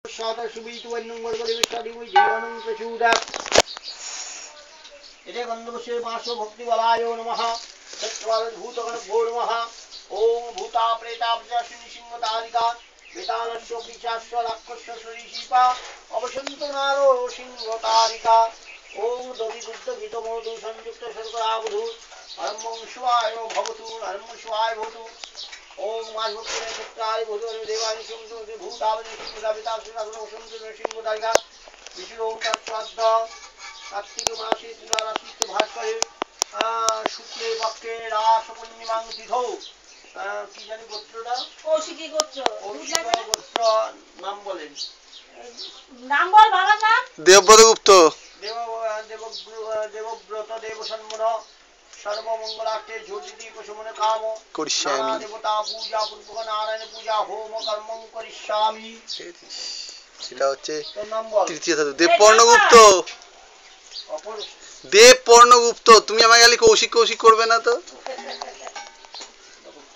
সাদা সুবিতু নম্বর করে বিস্তারি ওই জীবনং প্রচুরা এতে গন্ধবসে মাসো ভক্তি বলায় নমঃ সত্ত্বাল ভূতগণভ্যো নমঃ ওম ভূতা প্রেতা প্রজাশিনী সিংহতারিকা বেতালস্য পিচাস্য রাক্ষস্য সরীসৃপা অবসন্ত নারো সিংহতারিকা ওম দধি দুগ্ধ ঘৃত মধু সংযুক্ত শর্করাবধূ নরমং শিবায় ভবতু নরমং শিবায় ভবতু ওম মাসভক্তি নক্ষত্রায় ভূত দেবানি সিংহ ভূতাবনি সিংহতারিকা বিষ্ণু ওম তৎসদ্দ কার্তিক মাসে তুলারাশিতে ভাস করে শুক্লে পক্ষে রাস পূর্ণিমাং তিথৌ কি জানি গোত্রটা কৌশিকী গোত্র গোত্র নাম বলেন নাম বল বাবার নাম দেবব্রত গুপ্ত দেবব্রত দেবসন্মন সর্বমঙ্গলার্থে জ্যোতিতি কুসুমনে কাম করিষ্যামি দেবতা পূজা পূর্বক নারায়ণ পূজা হোম কর্মং করিষ্যামি সেটা হচ্ছে তোর নাম বল তৃতীয় ধাতু দেবপর্ণগুপ্ত দেবপর্ণগুপ্ত তুমি আমাকে খালি কৌশিক কৌশিক করবে না তো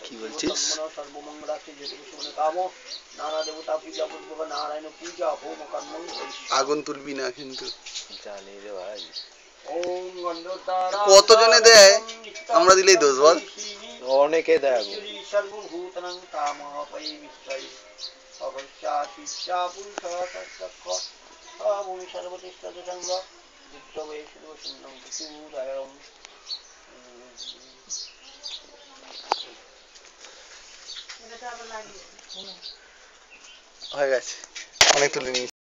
কি বলছিস সর্বমঙ্গলার্থে জ্যোতিতি কুসুমনে কাম নানা দেবতা পূজা পূর্বক নারায়ণ পূজা হোম কর্মং করিষ্যামি আগুন তুলবি না কিন্তু জানি রে ভাই ওম গন্ধর্তারা কতজনে দেয় আমরা দিলেই দোষ বল অনেকে দেয় সর্বভূতনং কামাপৈ বিশ্বৈ অবশ্যাশিষ্যা পুরুষাসক্ষ ভূমি সর্বতিষ্ঠতে সঙ্গ বিদ্যবে সুদর্শনং প্রচুরায়ং হয়ে গেছে অনেক তুলে নিয়েছি।